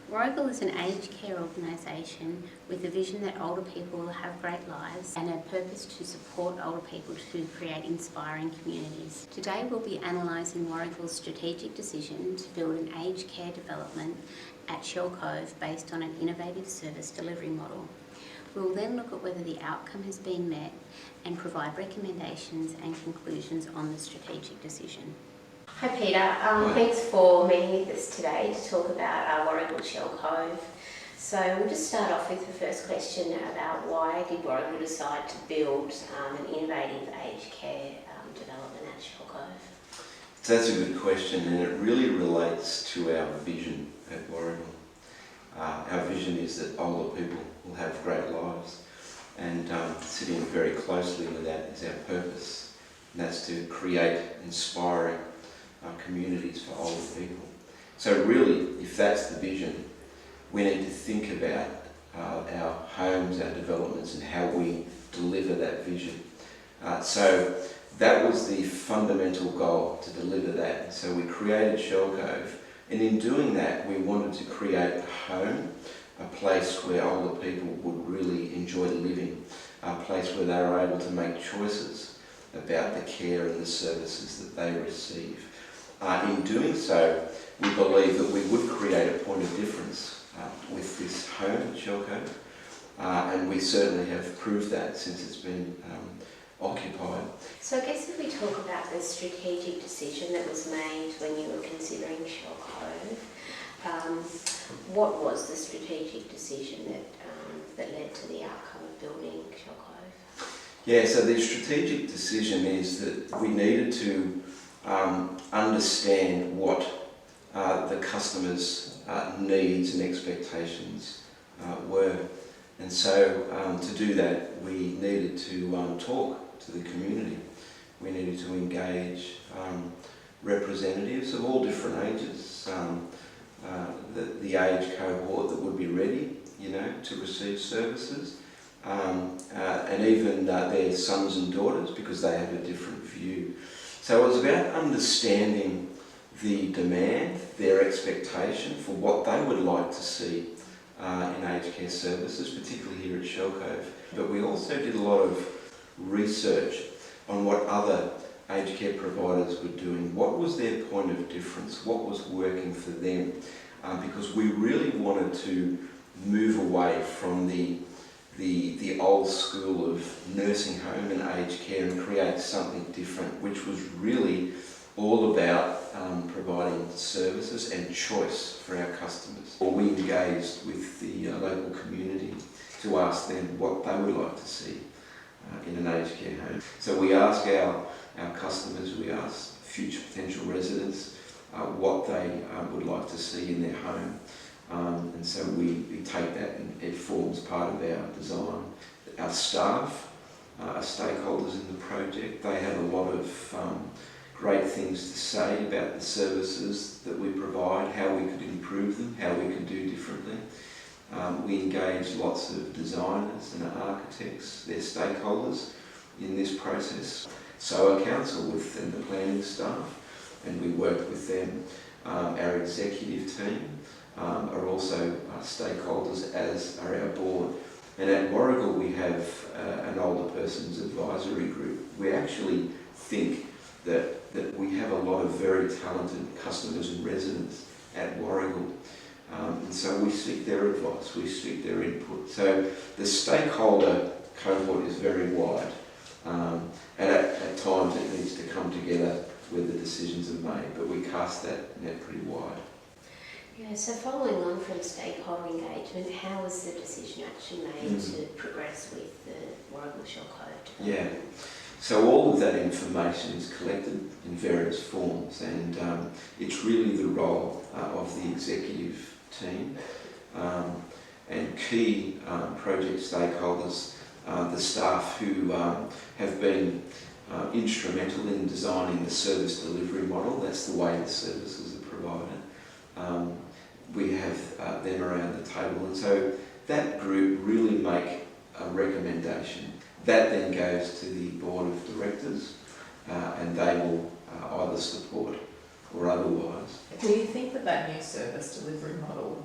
Warrigal is an aged care organisation with a vision that older people will have great lives and a purpose to support older people to create inspiring communities. Today we'll be analysing Warrigal's strategic decision to build an aged care development at Shell Cove based on an innovative service delivery model. We will then look at whether the outcome has been met and provide recommendations and conclusions on the strategic decision. Hi Peter, thanks for meeting with us today to talk about Warrigal Shell Cove. So we'll just start off with the first question about why did Warrigal decide to build an innovative aged care development at Shell Cove? So that's a good question, and it really relates to our vision at Warrigal. Our vision is that older people will have great lives, and sitting very closely with that is our purpose, and that's to create inspiring communities for older people. So really, if that's the vision, we need to think about our homes, our developments, and how we deliver that vision. So that was the fundamental goal, to deliver that. So we created Shell Cove, and in doing that we wanted to create a home, a place where older people would really enjoy living, a place where they were able to make choices about the care and the services that they receive. In doing so, we believe that we would create a point of difference with this home at Shell Cove, and we certainly have proved that since it's been occupied. So I guess if we talk about the strategic decision that was made when you were considering Shell Cove, what was the strategic decision that led to the outcome of building Shell Cove? Yeah, so the strategic decision is that we needed to understand what the customers' needs and expectations were. And so to do that, we needed to talk to the community. We needed to engage representatives of all different ages, the age cohort that would be ready, to receive services, and even their sons and daughters, because they have a different view. So it was about understanding the demand, their expectation for what they would like to see in aged care services, particularly here at Shell Cove. But we also did a lot of research on what other aged care providers were doing. What was their point of difference? What was working for them? Because we really wanted to move away from the old school of nursing home and aged care and create something different, which was really all about providing services and choice for our customers. We engaged with the local community to ask them what they would like to see in an aged care home. So we ask our customers, we ask future potential residents what they would like to see in their home. And so we take that and it forms part of our design. Our staff are stakeholders in the project. They have a lot of great things to say about the services that we provide, how we could improve them, how we could do differently. We engage lots of designers and architects, they're stakeholders in this process. So our council and the planning staff, and we work with them. Our executive team are also stakeholders, as are our board. And at Warrigal we have an older person's advisory group. We actually think that we have a lot of very talented customers and residents at Warrigal. And so we seek their advice, we seek their input. So the stakeholder cohort is very wide, and at times it needs to come together where the decisions are made, but we cast that net pretty wide. Yeah, so following on from stakeholder engagement, how was the decision actually made to progress with the Warrigal Shell Cove development? Yeah, so all of that information is collected in various forms, and it's really the role of the executive team and key project stakeholders, the staff who have been instrumental in designing the service delivery model. That's the way the services are provided. We have them around the table, and so that group really make a recommendation. That then goes to the board of directors, and they will either support or otherwise that new service delivery model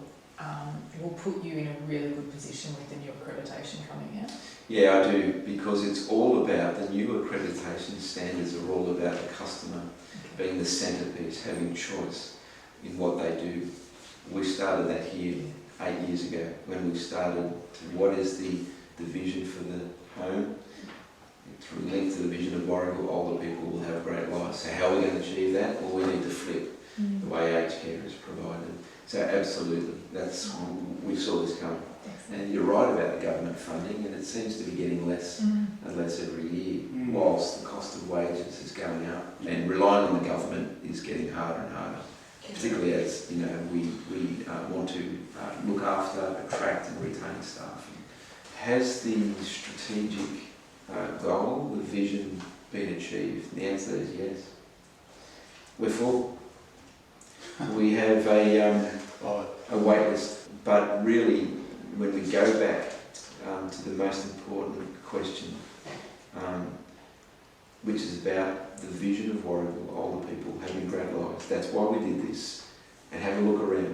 will put you in a really good position with the new accreditation coming out? Yeah, I do, because it's all about, the new accreditation standards are all about the customer being the centrepiece, having choice in what they do. We started that here 8 years ago when we started to what is the vision for the home. Through linked to the vision of Warragul, older people will have great lives. So how are we going to achieve that? Well, we need to flip the way aged care is provided. So absolutely, we saw this coming. And you're right about the government funding, and it seems to be getting less and less every year, whilst the cost of wages is going up, and relying on the government is getting harder and harder. Particularly as we want to look after, attract, and retain staff. Has the strategic goal, the vision, been achieved? The answer is yes. We're full. We have a wait list, but really, when we go back to the most important question, which is about the vision of Warragul, older people having great lives. That's why we did this. And have a look around.